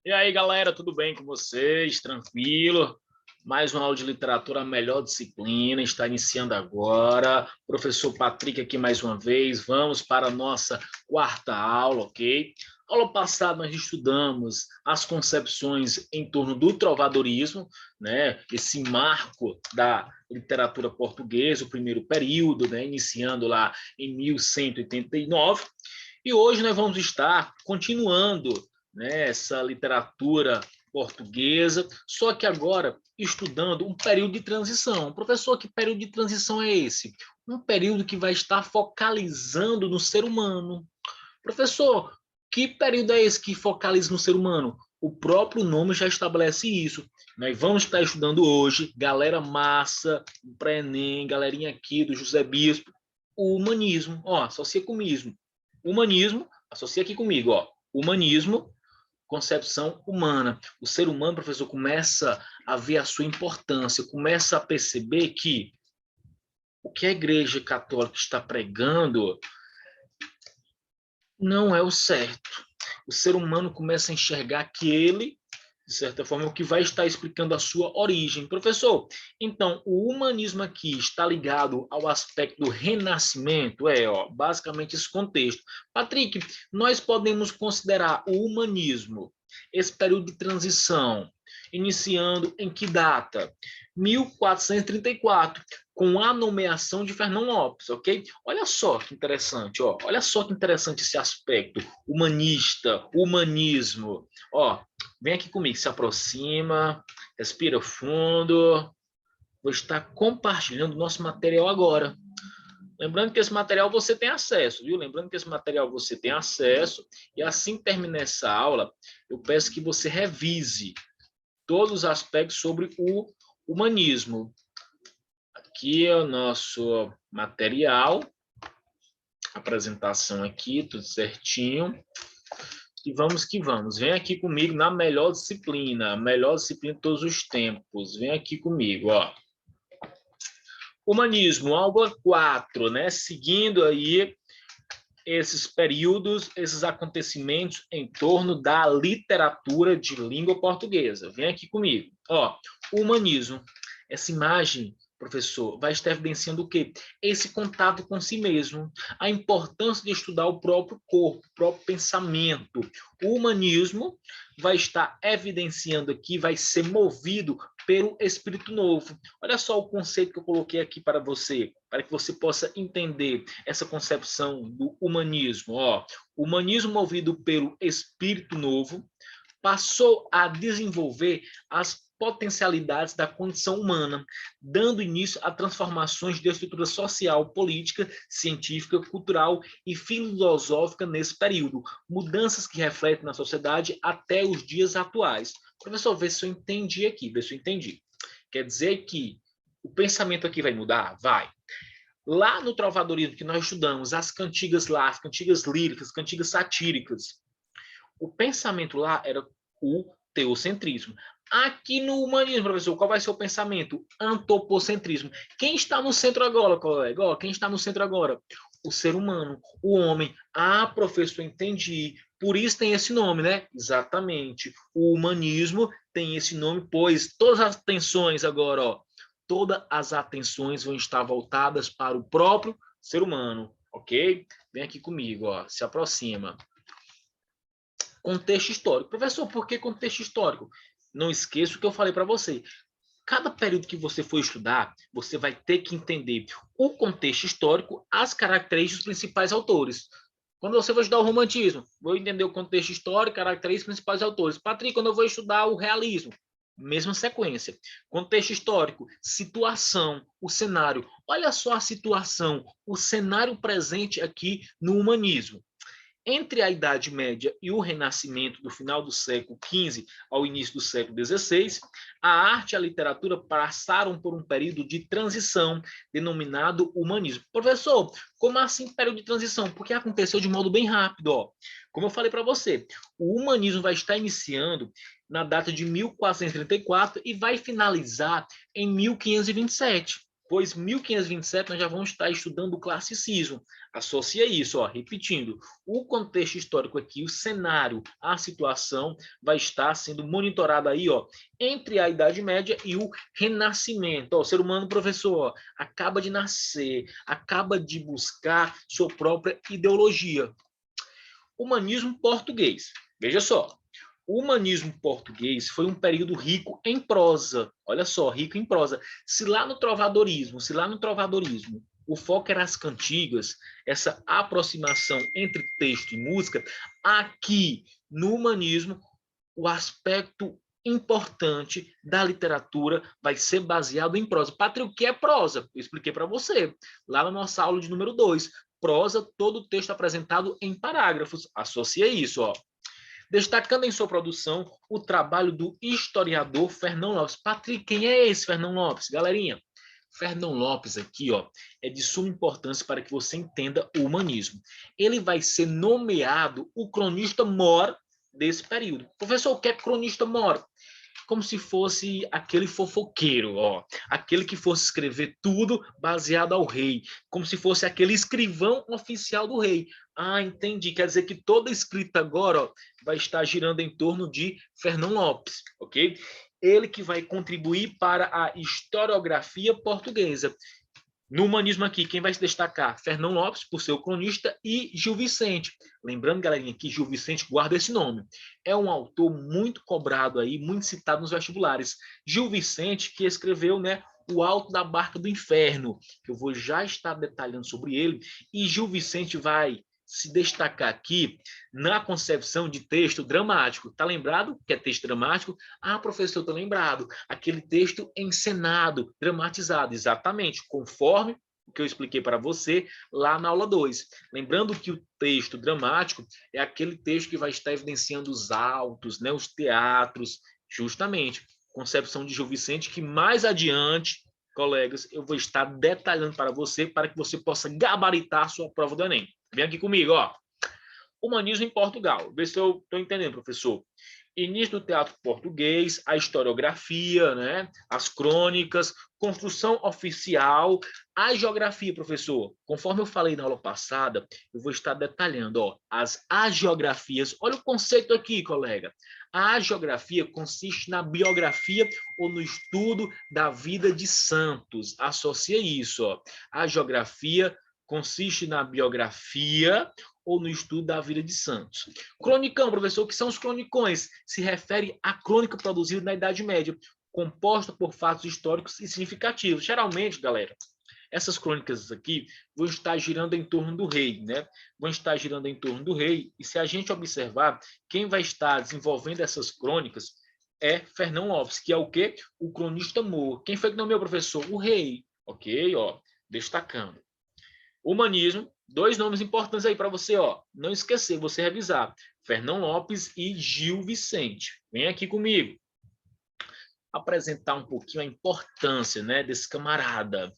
E aí, galera, tudo bem com vocês? Tranquilo? Mais uma aula de literatura, a melhor disciplina, está iniciando agora. Professor Patrick aqui mais uma vez. Vamos para a nossa quarta aula, ok? Aula passada nós estudamos as concepções em torno do trovadorismo, né? Esse marco da literatura portuguesa, o primeiro período, né? Iniciando lá em 1189. E hoje nós vamos estar continuando, né, essa literatura portuguesa, só que agora estudando um período de transição. Professor, que período de transição é esse? Um período que vai estar focalizando no ser humano. Professor, que período é esse que focaliza no ser humano? O próprio nome já estabelece isso. Nós vamos estar estudando hoje, galera massa, pré-ENEM, galerinha aqui do José Bispo, o humanismo. Ó, associa comigo. Humanismo, associa aqui comigo, ó. Humanismo, concepção humana. O ser humano, professor, começa a ver a sua importância, começa a perceber que o que a Igreja Católica está pregando não é o certo. O ser humano começa a enxergar que ele, de certa forma, é o que vai estar explicando a sua origem. Professor, então, o humanismo aqui está ligado ao aspecto do renascimento? Basicamente esse contexto. Patrick, nós podemos considerar o humanismo, esse período de transição, iniciando em que data? 1434, com a nomeação de Fernão Lopes, ok? Olha só que interessante, ó. Olha só que interessante esse aspecto humanista, humanismo. Ó, vem aqui comigo, se aproxima, respira fundo. Vou estar compartilhando o nosso material agora. Lembrando que esse material você tem acesso, viu? Lembrando que esse material você tem acesso, e assim que terminar essa aula, eu peço que você revise todos os aspectos sobre o humanismo. Aqui é o nosso material, apresentação aqui, tudo certinho. E vamos que vamos. Vem aqui comigo na melhor disciplina, a melhor disciplina de todos os tempos. Vem aqui comigo, ó. Humanismo, aula 4, né? Seguindo aí esses períodos, esses acontecimentos em torno da literatura de língua portuguesa. Vem aqui comigo. Ó, humanismo, essa imagem, professor, vai estar evidenciando o quê? Esse contato com si mesmo, a importância de estudar o próprio corpo, o próprio pensamento. O humanismo vai estar evidenciando aqui, vai ser movido pelo espírito novo. Olha só o conceito que eu coloquei aqui para você, para que você possa entender essa concepção do humanismo. Ó, o humanismo movido pelo espírito novo passou a desenvolver as potencialidades da condição humana, dando início a transformações de estrutura social, política, científica, cultural e filosófica nesse período, mudanças que refletem na sociedade até os dias atuais. Professor, vê se eu entendi aqui, vê se eu entendi. Quer dizer que o pensamento aqui vai mudar? Vai. Lá no trovadorismo que nós estudamos, as cantigas lá, as cantigas líricas, cantigas satíricas, o pensamento lá era o teocentrismo. Aqui no humanismo, professor, qual vai ser o pensamento? Antropocentrismo. Quem está no centro agora, colega? Quem está no centro agora? O ser humano, o homem. Ah, professor, entendi. Por isso tem esse nome, né? Exatamente. O humanismo tem esse nome, pois todas as atenções agora, ó, todas as atenções vão estar voltadas para o próprio ser humano, ok? Vem aqui comigo, ó, se aproxima. Contexto histórico. Professor, por que contexto histórico? Não esqueça o que eu falei para você. Cada período que você for estudar, você vai ter que entender o contexto histórico, as características dos principais autores. Quando você for estudar o romantismo, vou entender o contexto histórico, características dos principais autores. Patrick, quando eu vou estudar o realismo, mesma sequência. Contexto histórico, situação, o cenário. Olha só a situação, o cenário presente aqui no humanismo. Entre a Idade Média e o Renascimento do final do século XV ao início do século XVI, a arte e a literatura passaram por um período de transição denominado humanismo. Professor, como assim período de transição? Porque aconteceu de modo bem rápido. Ó. Como eu falei para você, o humanismo vai estar iniciando na data de 1434 e vai finalizar em 1527. Pois 1527 nós já vamos estar estudando o classicismo. Associa isso, ó, repetindo. O contexto histórico aqui, o cenário, a situação vai estar sendo monitorada aí, ó, entre a Idade Média e o Renascimento. Ó, o ser humano, professor, ó, acaba de nascer, acaba de buscar sua própria ideologia. Humanismo português. Veja só, o humanismo português foi um período rico em prosa. Olha só, rico em prosa. Se lá no trovadorismo, o foco era as cantigas, essa aproximação entre texto e música, aqui no humanismo, o aspecto importante da literatura vai ser baseado em prosa. Patrícia, o que é prosa? Eu expliquei para você lá na nossa aula de número 2. Prosa, todo o texto apresentado em parágrafos. Associa isso, ó. Destacando em sua produção o trabalho do historiador Fernão Lopes. Patrick, quem é esse Fernão Lopes? Galerinha, Fernão Lopes aqui, ó, é de suma importância para que você entenda o humanismo. Ele vai ser nomeado o cronista-mor desse período. Professor, o que é cronista-mor? Como se fosse aquele fofoqueiro, ó, aquele que fosse escrever tudo baseado ao rei, como se fosse aquele escrivão oficial do rei. Ah, entendi. Quer dizer que toda a escrita agora, ó, vai estar girando em torno de Fernão Lopes, ok? Ele que vai contribuir para a historiografia portuguesa. No humanismo aqui, quem vai se destacar? Fernão Lopes, por ser o cronista, e Gil Vicente. Lembrando, galerinha, que Gil Vicente, guarda esse nome. É um autor muito cobrado aí, muito citado nos vestibulares. Gil Vicente, que escreveu, né, O Alto da Barca do Inferno, que eu vou já estar detalhando sobre ele. E Gil Vicente vai se destacar aqui na concepção de texto dramático. Tá lembrado que é texto dramático? Ah, professor, eu tô lembrado. Aquele texto encenado, dramatizado, exatamente, conforme o que eu expliquei para você lá na aula 2. Lembrando que o texto dramático é aquele texto que vai estar evidenciando os autos, né, os teatros, justamente. Concepção de Gil Vicente, que mais adiante, colegas, eu vou estar detalhando para que você possa gabaritar a sua prova do Enem. Vem aqui comigo, ó. Humanismo em Portugal. Vê se eu estou entendendo, professor. Início do teatro português, a historiografia, né? As crônicas, construção oficial, a geografia, professor. Conforme eu falei na aula passada, eu vou estar detalhando, ó, as agiografias. Olha o conceito aqui, colega. A agiografia consiste na biografia ou no estudo da vida de santos. Associa isso, ó. A geografia consiste na biografia ou no estudo da vida de santos. Cronicão, professor, o que são os cronicões? Se refere à crônica produzida na Idade Média, composta por fatos históricos e significativos. Geralmente, galera, essas crônicas aqui vão estar girando em torno do rei, né? Vão estar girando em torno do rei, e se a gente observar, quem vai estar desenvolvendo essas crônicas é Fernão Lopes, que é o quê? O cronista mor. Quem foi que nomeou, professor? O rei, ok? Ó, destacando. Humanismo, dois nomes importantes aí para você, ó, não esquecer, você revisar. Fernão Lopes e Gil Vicente. Vem aqui comigo. Apresentar um pouquinho a importância, né, desse camarada.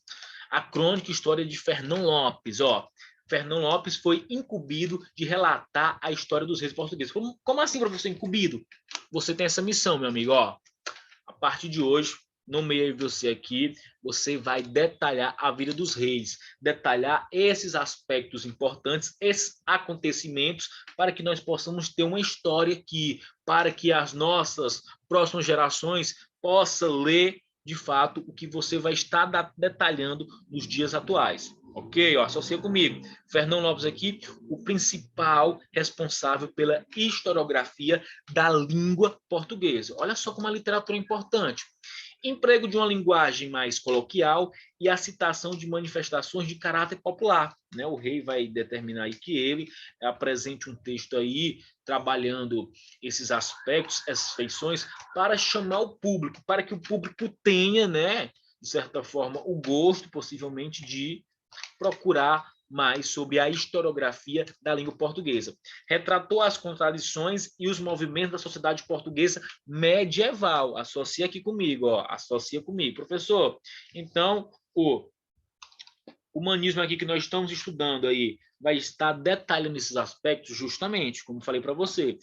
A crônica e história de Fernão Lopes, ó. Fernão Lopes foi incumbido de relatar a história dos reis portugueses. Como assim, professor, incumbido? Você tem essa missão, meu amigo, ó. A partir de hoje, no meio de você aqui, você vai detalhar a vida dos reis, detalhar esses aspectos importantes, esses acontecimentos, para que nós possamos ter uma história aqui, para que as nossas próximas gerações possam ler, de fato, o que você vai estar detalhando nos dias atuais. Ok? Ó, associa comigo. Fernão Lopes aqui, o principal responsável pela historiografia da língua portuguesa. Olha só como a literatura é importante. Emprego de uma linguagem mais coloquial e a citação de manifestações de caráter popular, né? O rei vai determinar aí que ele apresente um texto aí trabalhando esses aspectos, essas feições, para chamar o público, para que o público tenha, né, de certa forma, o gosto, possivelmente, de procurar mais sobre a historiografia da língua portuguesa. Retratou as contradições e os movimentos da sociedade portuguesa medieval. Associa aqui comigo, ó. Associa comigo. Professor, então, o humanismo aqui que nós estamos estudando aí vai estar detalhando esses aspectos justamente, como falei para você,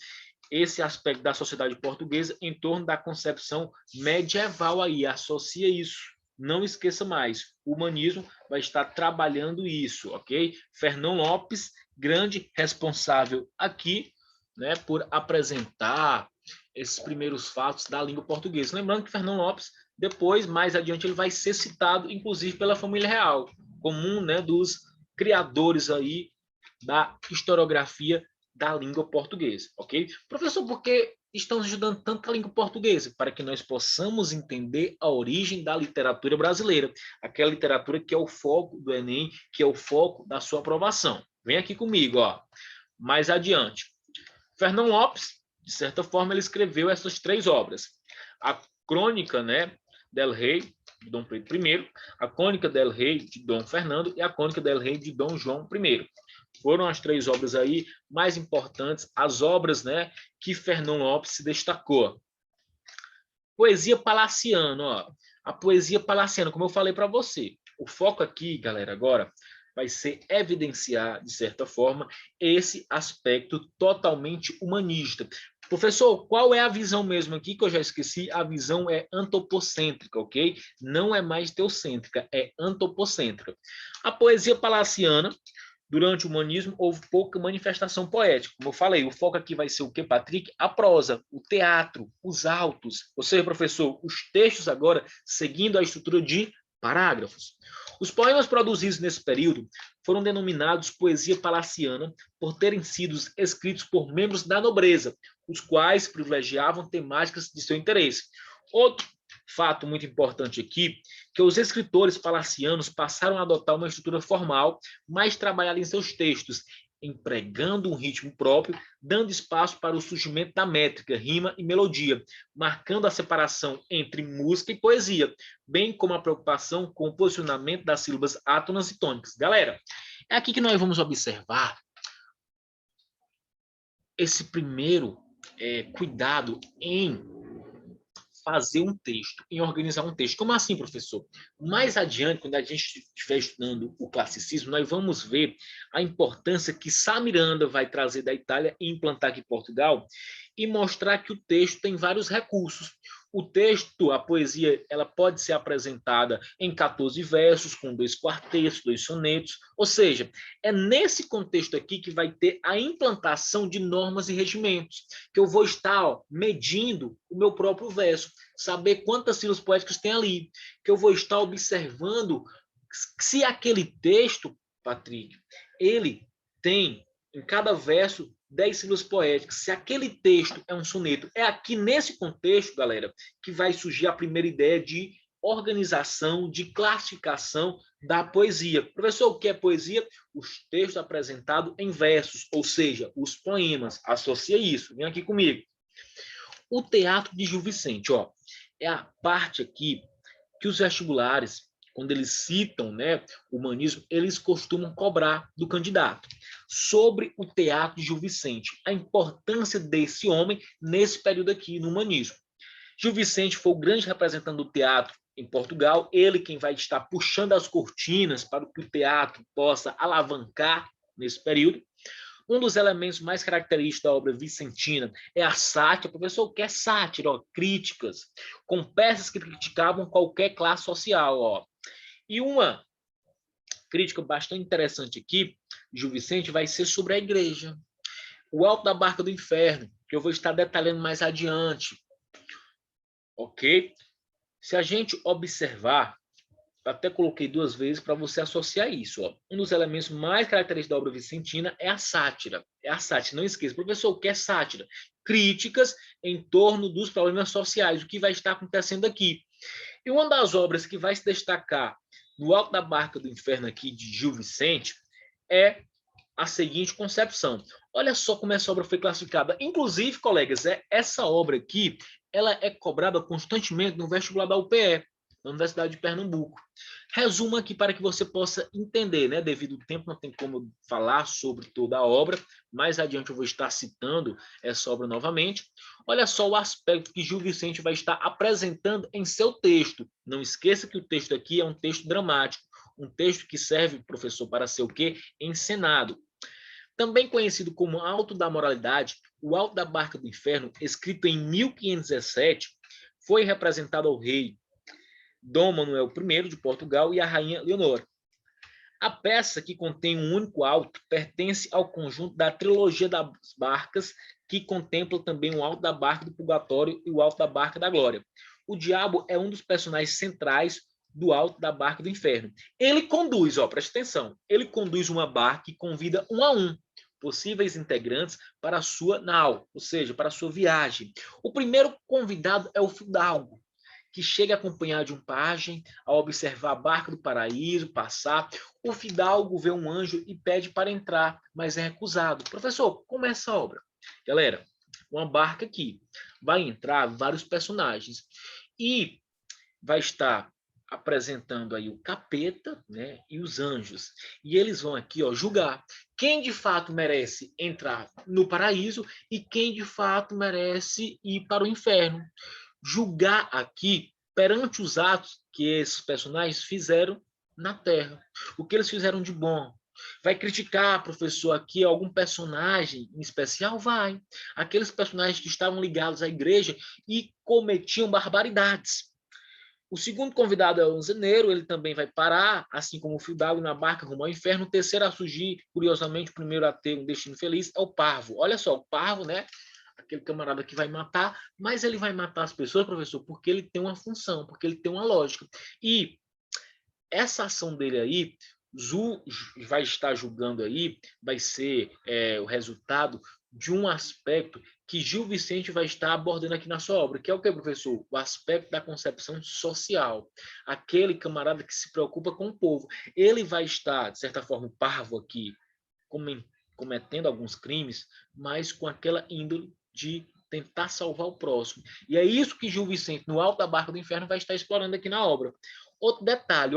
esse aspecto da sociedade portuguesa em torno da concepção medieval aí. Associa isso. Não esqueça mais, o humanismo vai estar trabalhando isso, ok? Fernão Lopes, grande responsável aqui, né, por apresentar esses primeiros fatos da língua portuguesa. Lembrando que Fernão Lopes, depois, mais adiante, ele vai ser citado, inclusive, pela família real, como um, né, dos criadores aí da historiografia da língua portuguesa, ok? Professor, por que estamos estudando tanto a língua portuguesa? Para que nós possamos entender a origem da literatura brasileira, aquela literatura que é o foco do Enem, que é o foco da sua aprovação. Vem aqui comigo, ó. Mais adiante. Fernão Lopes, de certa forma, ele escreveu essas 3 obras. A Crônica, né, del Rei, de Dom Pedro I, a Crônica del Rei, de Dom Fernando, e a Crônica del Rei, de Dom João I. Foram as 3 obras aí mais importantes, as obras, né, que Fernão Lopes se destacou. Poesia palaciana, ó. A poesia palaciana, como eu falei para você, o foco aqui, galera, agora vai ser evidenciar, de certa forma, esse aspecto totalmente humanista. Professor, qual é a visão mesmo aqui que eu já esqueci? A visão é antropocêntrica, ok? Não é mais teocêntrica, é antropocêntrica. A poesia palaciana, durante o humanismo, houve pouca manifestação poética. Como eu falei, o foco aqui vai ser o quê, Patrick? A prosa, o teatro, os autos. Ou seja, professor, os textos agora seguindo a estrutura de parágrafos. Os poemas produzidos nesse período foram denominados poesia palaciana por terem sido escritos por membros da nobreza, os quais privilegiavam temáticas de seu interesse. Outro fato muito importante aqui, que os escritores palacianos passaram a adotar uma estrutura formal mais trabalhada em seus textos, empregando um ritmo próprio, dando espaço para o surgimento da métrica, rima e melodia, marcando a separação entre música e poesia, bem como a preocupação com o posicionamento das sílabas átonas e tônicas. Galera, é aqui que nós vamos observar esse primeiro cuidado em fazer um texto, em organizar um texto. Como assim, professor? Mais adiante, quando a gente estiver estudando o classicismo, nós vamos ver a importância que Sá Miranda vai trazer da Itália e implantar aqui em Portugal e mostrar que o texto tem vários recursos. O texto, a poesia, ela pode ser apresentada em 14 versos, com 2 quartetos, 2 sonetos, ou seja, é nesse contexto aqui que vai ter a implantação de normas e regimentos, que eu vou estar medindo o meu próprio verso, saber quantas sílabas poéticas tem ali, que eu vou estar observando se aquele texto, Patrick, ele tem em cada verso 10 sílabas poéticas. Se aquele texto é um soneto, é aqui nesse contexto, galera, que vai surgir a primeira ideia de organização, de classificação da poesia. Professor, o que é poesia? Os textos apresentados em versos, ou seja, os poemas. Associa isso. Vem aqui comigo. O teatro de Gil Vicente, ó, é a parte aqui que os vestibulares, quando eles citam, né, o humanismo, eles costumam cobrar do candidato sobre o teatro de Gil Vicente, a importância desse homem nesse período aqui no humanismo. Gil Vicente foi o grande representante do teatro em Portugal, ele quem vai estar puxando as cortinas para que o teatro possa alavancar nesse período. Um dos elementos mais característicos da obra vicentina é a sátira. Professor, o que é sátira? Ó, críticas, com peças que criticavam qualquer classe social. Ó. E uma crítica bastante interessante aqui, Gil Vicente, vai ser sobre a igreja. O Alto da Barca do Inferno, que eu vou estar detalhando mais adiante. Ok? Se a gente observar, até coloquei 2 vezes para você associar isso. Ó. Um dos elementos mais característicos da obra vicentina é a sátira. É a sátira. Não esqueça, professor, o que é sátira? Críticas em torno dos problemas sociais, o que vai estar acontecendo aqui. E uma das obras que vai se destacar no Alto da Barca do Inferno aqui de Gil Vicente é a seguinte concepção. Olha só como essa obra foi classificada. Inclusive, colegas, essa obra aqui, ela é cobrada constantemente no vestibular da UPE, na Universidade de Pernambuco. Resumo aqui para que você possa entender, né? Devido ao tempo, não tem como eu falar sobre toda a obra. Mais adiante eu vou estar citando essa obra novamente. Olha só o aspecto que Gil Vicente vai estar apresentando em seu texto. Não esqueça que o texto aqui é um texto dramático, um texto que serve, professor, para ser o quê? Encenado. Também conhecido como Alto da Moralidade, o Alto da Barca do Inferno, escrito em 1517, foi representado ao rei Dom Manuel I de Portugal e a Rainha Leonor. A peça, que contém um único auto, pertence ao conjunto da trilogia das barcas, que contempla também o alto da barca do purgatório e o alto da barca da glória. O diabo é um dos personagens centrais do alto da barca do inferno. Ele conduz, preste atenção, ele conduz uma barca e convida um a um possíveis integrantes para a sua nau, ou seja, para a sua viagem. O primeiro convidado é o fidalgo, que chega acompanhado de um pajem ao observar a barca do paraíso passar. O fidalgo vê um anjo e pede para entrar, mas é recusado. Professor, como é essa obra? Galera, uma barca aqui vai entrar vários personagens e vai estar apresentando aí o capeta, né, e os anjos. E eles vão aqui, julgar quem de fato merece entrar no paraíso e quem de fato merece ir para o inferno. Julgar aqui perante os atos que esses personagens fizeram na Terra. O que eles fizeram de bom. Vai criticar, professor, aqui algum personagem em especial? Vai. Aqueles personagens que estavam ligados à igreja e cometiam barbaridades. O segundo convidado é o anzeneiro, ele também vai parar, assim como o fidalgo, na barca rumo ao inferno. O terceiro a surgir, curiosamente, o primeiro a ter um destino feliz, é o parvo. Olha só, o parvo, né? Aquele camarada que vai matar, mas ele vai matar as pessoas, professor, porque ele tem uma função, porque ele tem uma lógica. E essa ação dele aí, vai estar julgando aí, vai ser o resultado de um aspecto que Gil Vicente vai estar abordando aqui na sua obra, que é o que, professor? O aspecto da concepção social. Aquele camarada que se preocupa com o povo. Ele vai estar, de certa forma, parvo aqui, cometendo alguns crimes, mas com aquela índole de tentar salvar o próximo. E é isso que Gil Vicente, no Alto da Barca do Inferno, vai estar explorando aqui na obra. Outro detalhe,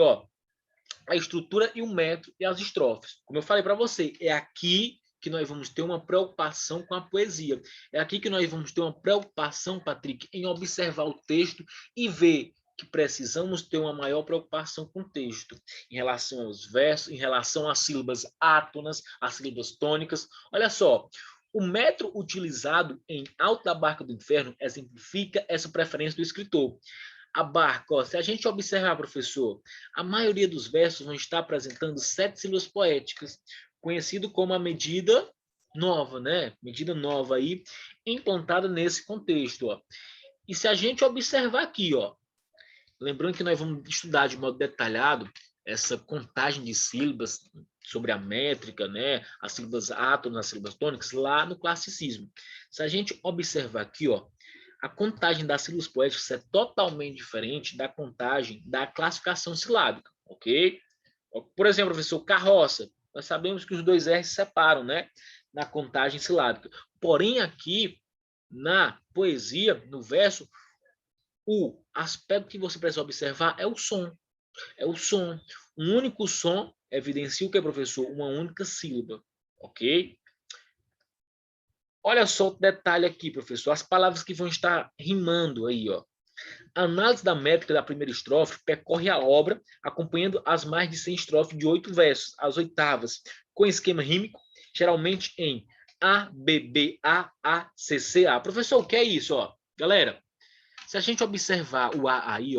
a estrutura e o metro e as estrofes. Como eu falei para você, é aqui que nós vamos ter uma preocupação com a poesia. É aqui que nós vamos ter uma preocupação, Patrick, em observar o texto e ver que precisamos ter uma maior preocupação com o texto, em relação aos versos, em relação às sílabas átonas, às sílabas tônicas. Olha só, o metro utilizado em Alto da Barca do Inferno exemplifica essa preferência do escritor. A barca, se a gente observar, professor, a maioria dos versos vão estar apresentando 7 sílabas poéticas, conhecido como a medida nova, né? Medida nova aí, implantada nesse contexto, E se a gente observar aqui, lembrando que nós vamos estudar de modo detalhado essa contagem de sílabas sobre a métrica, né? As sílabas átonas, as sílabas tônicas, lá no classicismo. Se a gente observar aqui, a contagem das sílabas poéticas é totalmente diferente da contagem da classificação silábica, ok? Por exemplo, professor, carroça. Nós sabemos que os dois R se separam, né? Na contagem silábica. Porém, aqui, na poesia, no verso, o aspecto que você precisa observar é o som. É o som. Um único som evidencia o que, professor? Uma única sílaba, ok? Olha só o detalhe aqui, professor. As palavras que vão estar rimando aí, A análise da métrica da primeira estrofe percorre a obra, acompanhando as mais de 100 estrofes de 8 versos, as oitavas, com esquema rímico, geralmente em A, B, B, A, C, C, A. Professor, o que é isso, Galera, se a gente observar o A aí,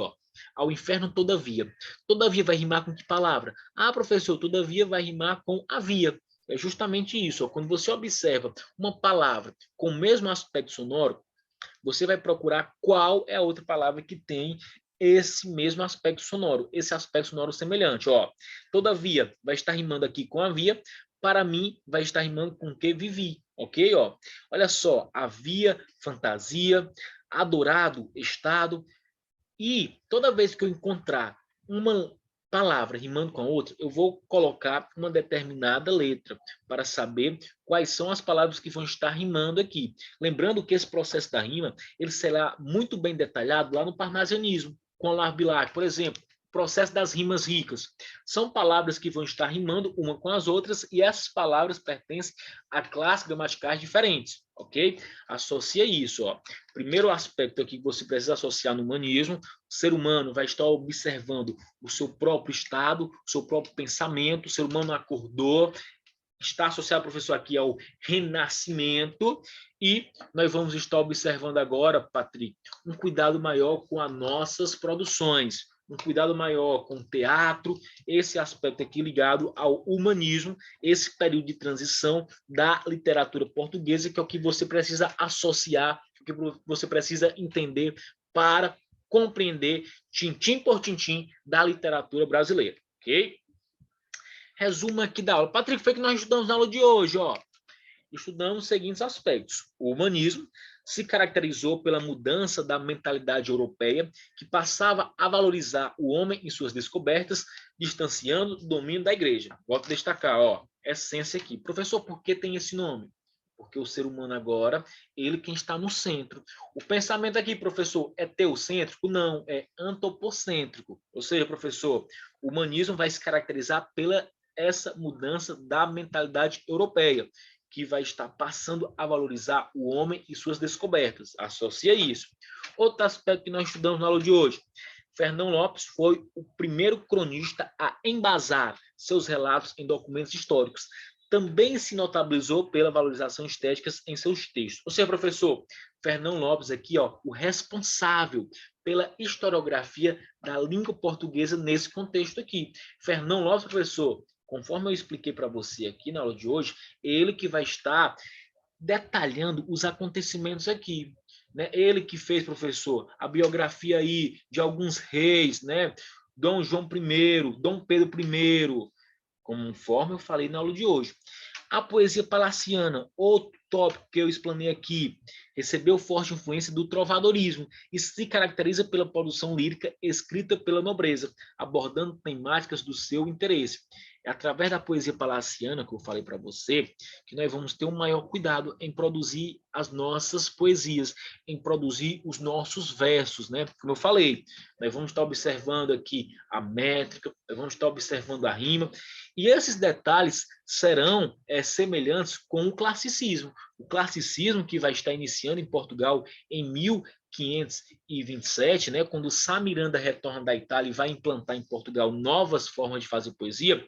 ao inferno todavia. Todavia vai rimar com que palavra? Ah, professor, todavia vai rimar com havia. É justamente isso. Quando você observa uma palavra com o mesmo aspecto sonoro, você vai procurar qual é a outra palavra que tem esse mesmo aspecto sonoro, esse aspecto sonoro semelhante. Todavia vai estar rimando aqui com havia, para mim vai estar rimando com que vivi, ok? Olha só, havia, fantasia, adorado, estado, e toda vez que eu encontrar uma palavra rimando com a outra, eu vou colocar uma determinada letra para saber quais são as palavras que vão estar rimando aqui. Lembrando que esse processo da rima, ele será muito bem detalhado lá no parnasianismo, com a Larbilac, por exemplo, processo das rimas ricas. São palavras que vão estar rimando uma com as outras e essas palavras pertencem a classes gramaticais diferentes, ok? Associa isso, Primeiro aspecto aqui que você precisa associar no humanismo, o ser humano vai estar observando o seu próprio estado, o seu próprio pensamento, o ser humano acordou, está associado, professor, aqui ao renascimento, e nós vamos estar observando agora, Patrick, um cuidado maior com as nossas produções. um cuidado maior com o teatro, esse aspecto aqui ligado ao humanismo, esse período de transição da literatura portuguesa, que é o que você precisa associar, o que você precisa entender para compreender tintim por tintim da literatura brasileira, ok? Resumo aqui da aula. Patrick, foi que nós estudamos na aula de hoje, ó. Estudamos os seguintes aspectos. O humanismo se caracterizou pela mudança da mentalidade europeia, que passava a valorizar o homem e suas descobertas, distanciando o domínio da igreja. Volto a destacar, ó, essência aqui. Professor, por que tem esse nome? Porque o ser humano agora, ele quem está no centro. O pensamento aqui, professor, é teocêntrico? Não, é antropocêntrico. Ou seja, professor, o humanismo vai se caracterizar pela essa mudança da mentalidade europeia, que vai estar passando a valorizar o homem e suas descobertas. Associa isso. Outro aspecto que nós estudamos na aula de hoje. Fernão Lopes foi o primeiro cronista a embasar seus relatos em documentos históricos. Também se notabilizou pela valorização estética em seus textos. Ou seja, professor, Fernão Lopes aqui, ó, o responsável pela historiografia da língua portuguesa nesse contexto aqui. Fernão Lopes, professor, conforme eu expliquei para você aqui na aula de hoje, ele que vai estar detalhando os acontecimentos aqui. Né? Ele que fez, professor, a biografia aí de alguns reis, né? Dom João I, Dom Pedro I, conforme eu falei na aula de hoje. A poesia palaciana, outro tópico que eu explanei aqui, recebeu forte influência do trovadorismo e se caracteriza pela produção lírica escrita pela nobreza, abordando temáticas do seu interesse. É através da poesia palaciana, que eu falei para você, que nós vamos ter um maior cuidado em produzir as nossas poesias, em produzir os nossos versos, né? Como eu falei, nós vamos estar observando aqui a métrica, nós vamos estar observando a rima, e esses detalhes serão semelhantes com o classicismo. O classicismo que vai estar iniciando em Portugal em 1527, né, quando Sá Miranda retorna da Itália e vai implantar em Portugal novas formas de fazer poesia,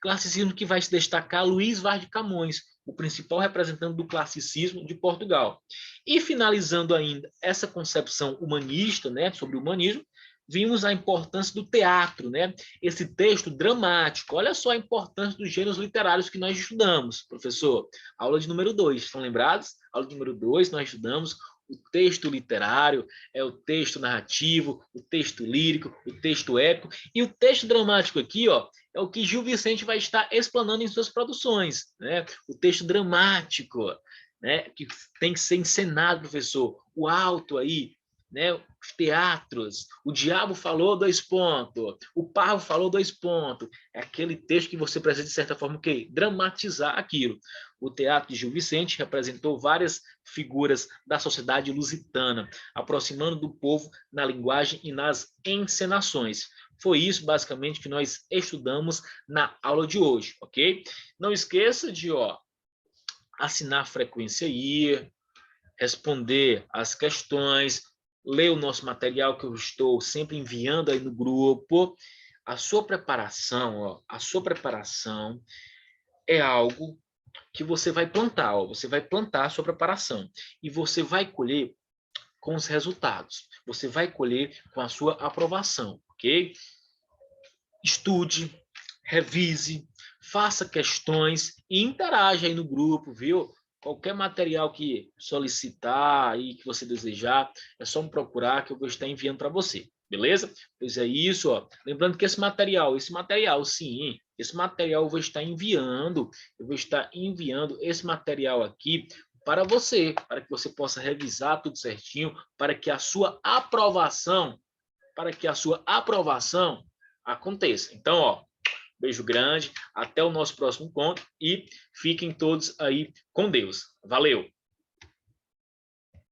classicismo que vai se destacar Luís Vaz de Camões, o principal representante do classicismo de Portugal. E finalizando ainda essa concepção humanista, né, sobre o humanismo, vimos a importância do teatro, né? Esse texto dramático. Olha só a importância dos gêneros literários que nós estudamos, professor. Aula de número 2, estão lembrados? Aula de número 2, nós estudamos o texto literário, é o texto narrativo, o texto lírico, o texto épico. E o texto dramático aqui, ó, é o que Gil Vicente vai estar explanando em suas produções, né? O texto dramático, né? Que tem que ser encenado, professor. O alto aí, né? Os teatros, o diabo falou 2 pontos, o parvo falou 2 pontos. É aquele texto que você precisa, de certa forma, o quê? Dramatizar aquilo. O teatro de Gil Vicente representou várias figuras da sociedade lusitana, aproximando do povo na linguagem e nas encenações. Foi isso, basicamente, que nós estudamos na aula de hoje, ok? Não esqueça de assinar a frequência aí, responder as questões, ler o nosso material que eu estou sempre enviando aí no grupo. A sua preparação é algo que você vai plantar, você vai plantar a sua preparação e você vai colher com os resultados, você vai colher com a sua aprovação, ok? Estude, revise, faça questões e interaja aí no grupo, viu? Qualquer material que solicitar e que você desejar, é só me procurar que eu vou estar enviando para você, beleza? Pois é isso, ó. Lembrando que esse material, sim, esse material eu vou estar enviando esse material aqui para você, para que você possa revisar tudo certinho, para que a sua aprovação aconteça. Então, ó, beijo grande, até o nosso próximo encontro e fiquem todos aí com Deus. Valeu!